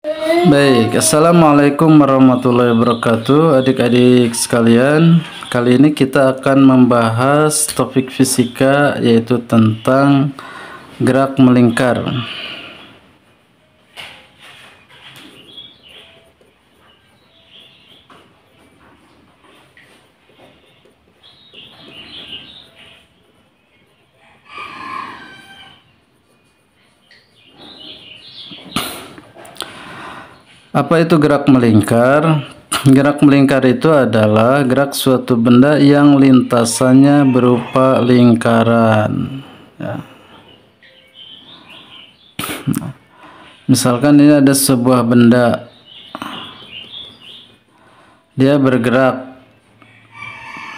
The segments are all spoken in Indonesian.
Baik, Assalamualaikum warahmatullahi wabarakatuh, adik-adik sekalian. Kali ini kita akan membahas topik fisika, yaitu tentang gerak melingkar. Apa itu gerak melingkar? Gerak melingkar itu adalah gerak suatu benda yang lintasannya berupa lingkaran. Ya. Misalkan ini ada sebuah benda, dia bergerak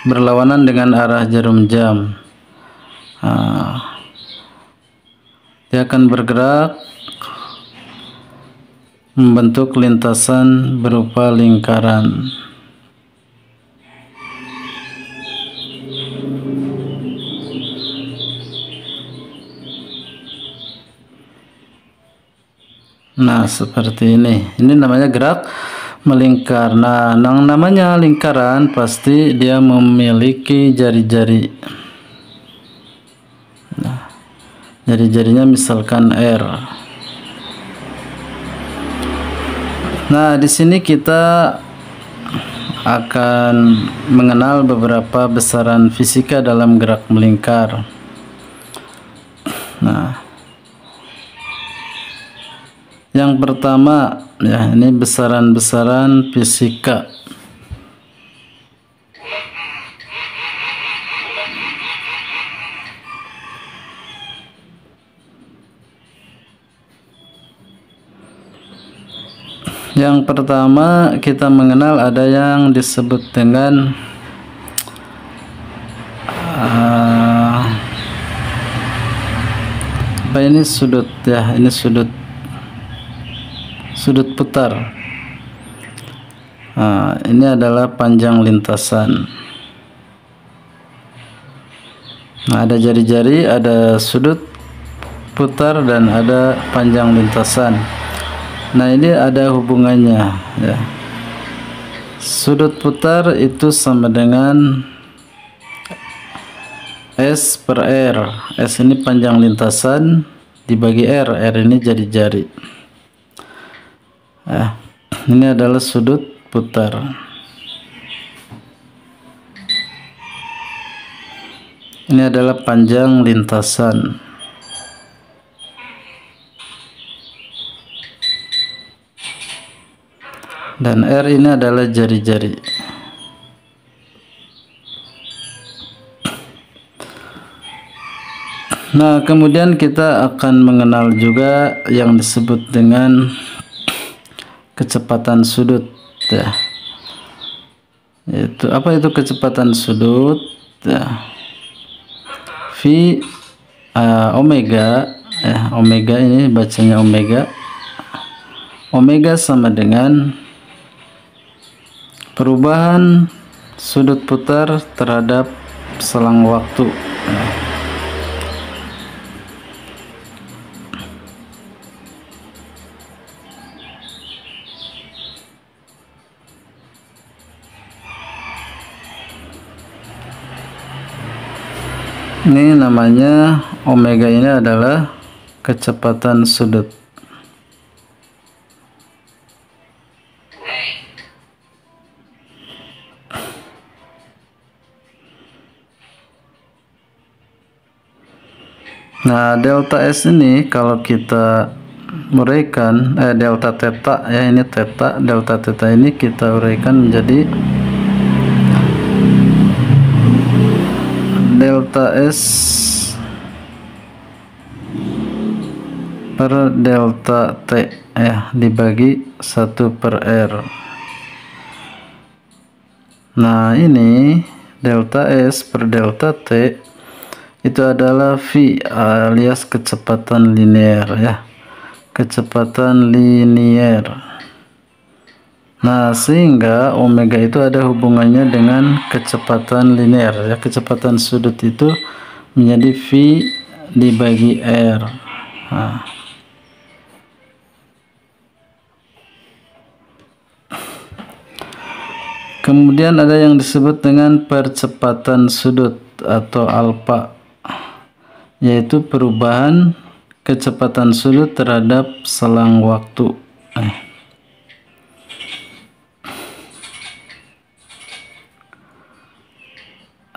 berlawanan dengan arah jarum jam. Dia akan bergerak membentuk lintasan berupa lingkaran. Nah, seperti ini. Ini namanya gerak melingkar. Nah, yang namanya lingkaran pasti dia memiliki jari-jari. Nah, jari-jarinya misalkan R. Nah, di sini kita akan mengenal beberapa besaran fisika dalam gerak melingkar. Nah, yang pertama, ya, ini besaran-besaran fisika. Yang pertama kita mengenal ada yang disebut dengan apa ini sudut, ya, ini sudut putar. Nah, ini adalah panjang lintasan. Nah, ada jari-jari, ada sudut putar, dan ada panjang lintasan. Nah, ini ada hubungannya, ya. Sudut putar itu sama dengan S per R. S ini panjang lintasan dibagi R. R ini jari-jari. Ini adalah sudut putar. Ini adalah panjang lintasan. Dan R ini adalah jari-jari. Nah, kemudian kita akan mengenal juga yang disebut dengan kecepatan sudut, ya. Itu apa itu kecepatan sudut? Ya. V omega, ya, omega ini bacanya omega. Omega sama dengan perubahan sudut putar terhadap selang waktu. Ini namanya omega, ini adalah kecepatan sudut. Nah, delta S ini kalau kita uraikan, delta theta, ya, ini theta, delta theta ini kita uraikan menjadi delta S per delta T, ya, dibagi 1 per R. Nah, ini delta S per delta T itu adalah V alias kecepatan linear, ya, kecepatan linear. Nah, sehingga omega itu ada hubungannya dengan kecepatan linear, ya, kecepatan sudut itu menjadi V dibagi R. Nah, Kemudian ada yang disebut dengan percepatan sudut atau alfa, yaitu perubahan kecepatan sudut terhadap selang waktu.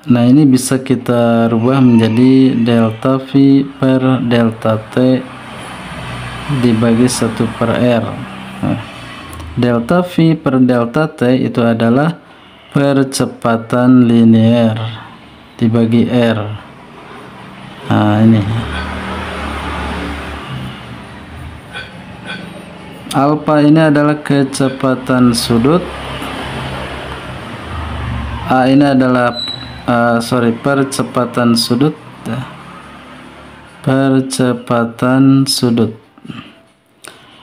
Nah, ini bisa kita rubah menjadi delta V per delta T dibagi 1/R. Nah, delta V per delta T itu adalah percepatan linear dibagi R. Nah, ini alfa ini adalah kecepatan sudut, A ini adalah percepatan sudut,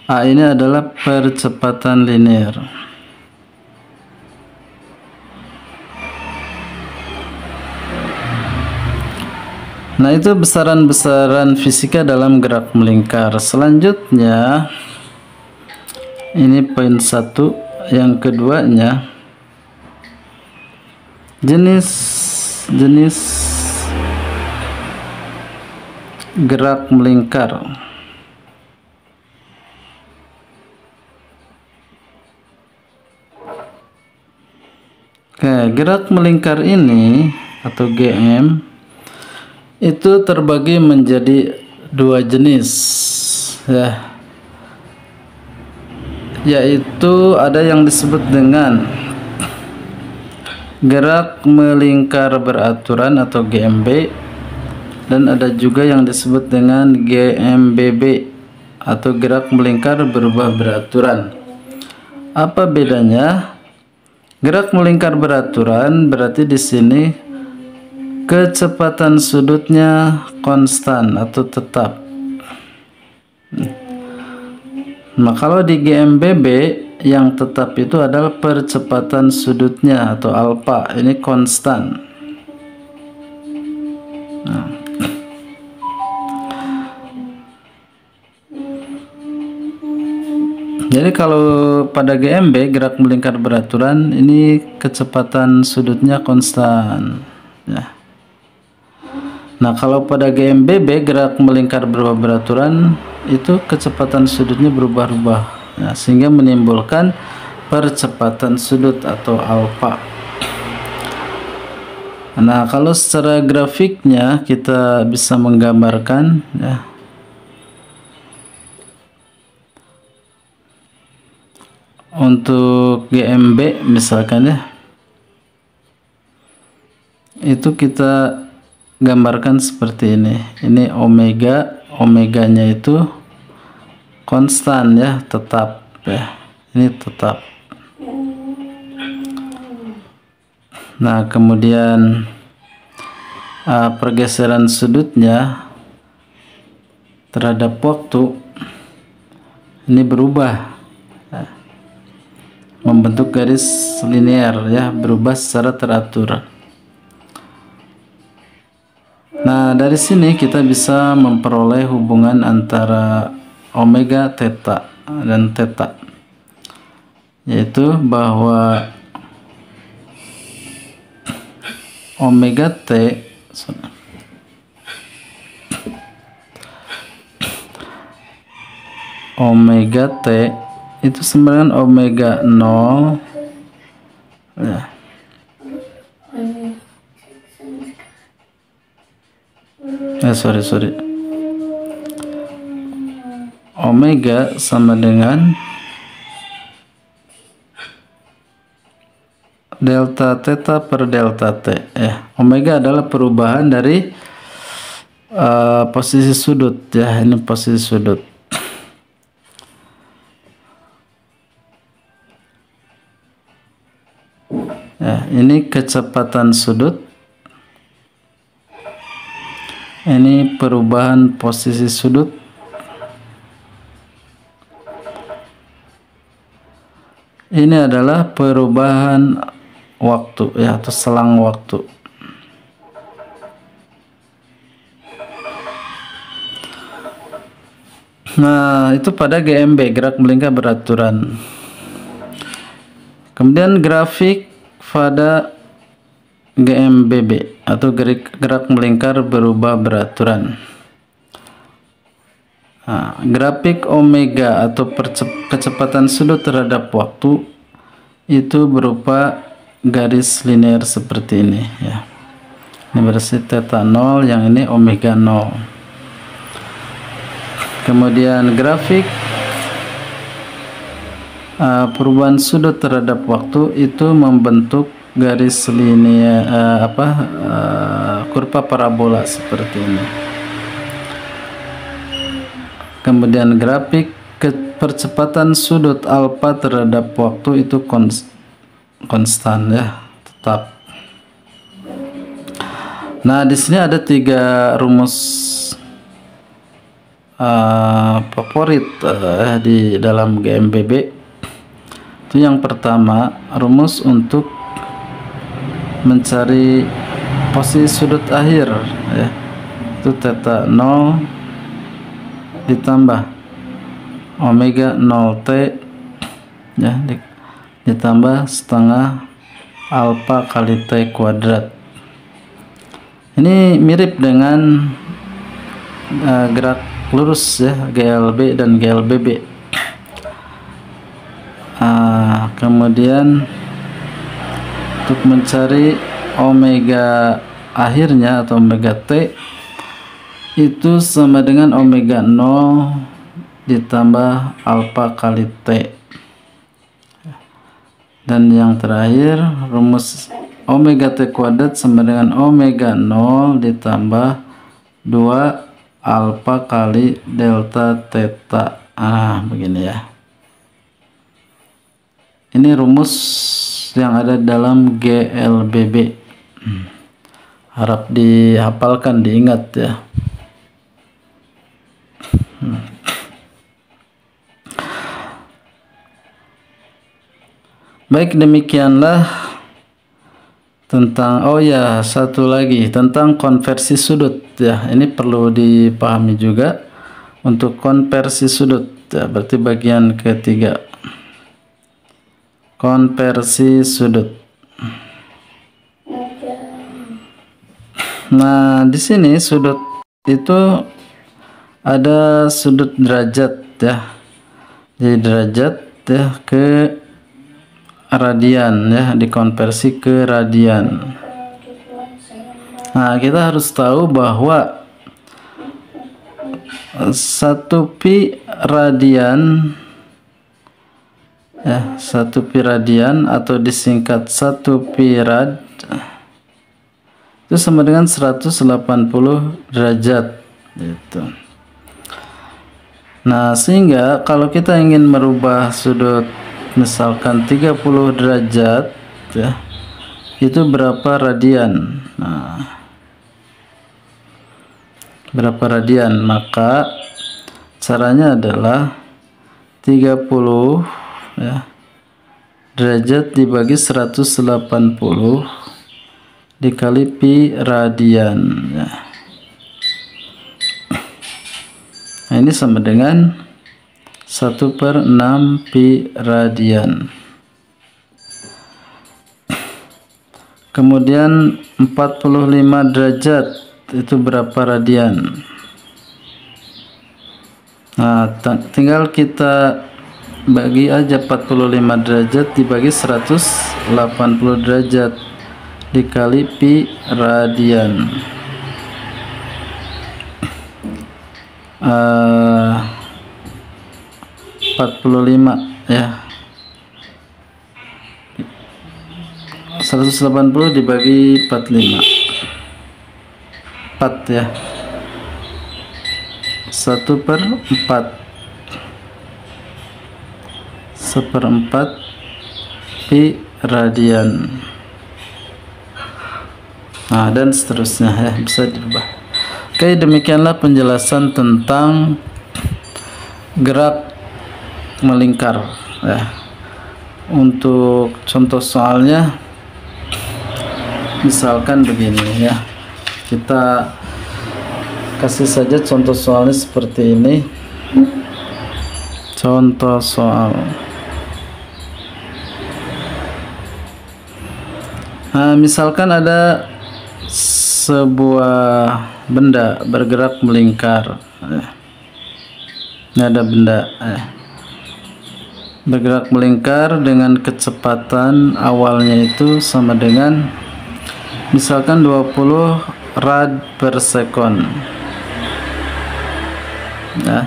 A ini adalah percepatan linear. Nah, itu besaran-besaran fisika dalam gerak melingkar. Selanjutnya, ini poin 1. Yang keduanya, jenis gerak melingkar. Oke, gerak melingkar ini atau GM itu terbagi menjadi 2 jenis, ya, yaitu ada yang disebut dengan gerak melingkar beraturan atau GMB, dan ada juga yang disebut dengan GMBB atau gerak melingkar berubah beraturan. Apa bedanya? Gerak melingkar beraturan berarti di sini kecepatan sudutnya konstan atau tetap. Nah, kalau di GMBB yang tetap itu adalah percepatan sudutnya atau alfa, ini konstan. Nah, jadi kalau pada GMB gerak melingkar beraturan ini kecepatan sudutnya konstan, ya. Nah, kalau pada GMBB gerak melingkar berubah beraturan itu kecepatan sudutnya berubah-ubah, ya, sehingga menimbulkan percepatan sudut atau alfa. Nah, kalau secara grafiknya kita bisa menggambarkan, ya, untuk GMB misalkan, ya, itu kita gambarkan seperti ini. Ini omeganya itu konstan, ya, tetap, ya, ini tetap. Nah, kemudian pergeseran sudutnya terhadap waktu ini berubah, ya, membentuk garis linear, ya, berubah secara teratur. Nah, dari sini kita bisa memperoleh hubungan antara omega theta dan theta, yaitu bahwa omega T itu sama dengan omega 0, ya. Omega sama dengan delta theta per delta T, ya. Omega adalah perubahan dari posisi sudut, ya, ini posisi sudut. Ya, ini kecepatan sudut, ini perubahan posisi sudut, ini adalah perubahan waktu, ya, atau selang waktu. Nah, itu pada GMB, gerak melingkar beraturan. Kemudian grafik pada GMBB atau gerak melingkar berubah beraturan. Nah, grafik omega atau kecepatan sudut terhadap waktu itu berupa garis linear seperti ini ya. Ini berarti theta 0, yang ini omega 0. Kemudian grafik perubahan sudut terhadap waktu itu membentuk garis linear kurva parabola seperti ini. Kemudian grafik percepatan sudut alfa terhadap waktu itu konstan ya, tetap. Nah, di sini ada 3 rumus favorit di dalam GMBB. Itu yang pertama, rumus untuk mencari posisi sudut akhir ya. Itu theta 0 ditambah omega 0t ya, ditambah setengah alfa kali t kuadrat. Ini mirip dengan gerak lurus ya, GLB dan GLBB. Kemudian untuk mencari omega akhirnya atau omega t itu sama dengan omega 0 ditambah alfa kali t. Dan yang terakhir, rumus omega t kuadrat sama dengan omega 0 ditambah 2 alfa kali delta theta. Begini ya. Ini rumus yang ada dalam GLBB. Harap dihafalkan, diingat ya. Baik, demikianlah tentang satu lagi tentang konversi sudut ya. Ini perlu dipahami juga untuk konversi sudut ya, berarti bagian ketiga, konversi sudut. Nah, di sini sudut itu ada sudut derajat ya. Jadi derajat ya ke radian ya, dikonversi ke radian. Nah, kita harus tahu bahwa 1 pi radian ya, 1 pi radian atau disingkat 1 pi rad itu sama dengan 180 derajat gitu. Nah, sehingga kalau kita ingin merubah sudut misalkan 30 derajat ya, itu berapa radian? Nah, berapa radian? Maka caranya adalah 30 ya, derajat dibagi 180 dikali pi radian ya. Nah, ini sama dengan 1/6 pi radian. Kemudian 45 derajat itu berapa radian? Nah, tinggal kita bagi aja 45 derajat dibagi 180 derajat dikali pi radian. 45 ya, 180 dibagi 45, 4 ya, 1/4, 1/4 pi radian. Nah, dan seterusnya ya, bisa dirubah. Oke, demikianlah penjelasan tentang gerak melingkar ya. Untuk contoh soalnya misalkan begini ya, kita kasih saja contoh soalnya seperti ini. Contoh soal Nah, misalkan ada sebuah benda bergerak melingkar. Ini ada benda bergerak melingkar dengan kecepatan awalnya itu sama dengan misalkan 20 rad per sekon. Ya.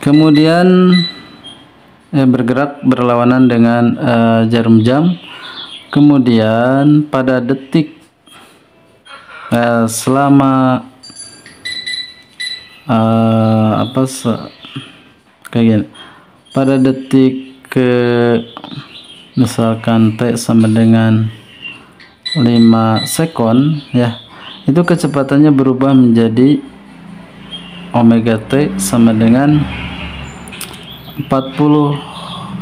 Kemudian bergerak berlawanan dengan jarum jam. Kemudian pada detik selama kayak gini, pada detik ke misalkan T sama dengan 5 sekon ya, itu kecepatannya berubah menjadi omega T sama dengan 40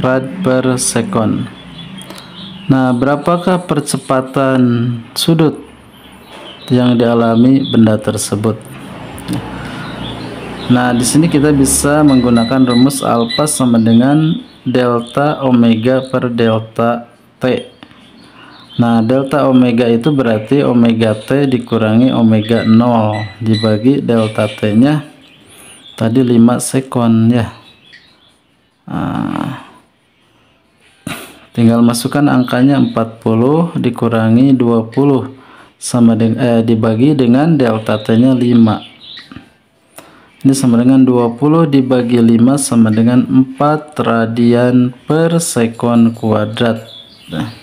rad per sekon. Nah, berapakah percepatan sudut yang dialami benda tersebut? Nah, di sini kita bisa menggunakan rumus alfa sama dengan delta omega per delta T. Nah, delta omega itu berarti omega T dikurangi omega 0 dibagi delta T nya tadi 5 sekon ya. Tinggal masukkan angkanya 40 dikurangi 20 sama dengan dibagi dengan delta T nya 5. Ini sama dengan 20 dibagi 5 sama dengan 4 radian per sekon kuadrat. Nah,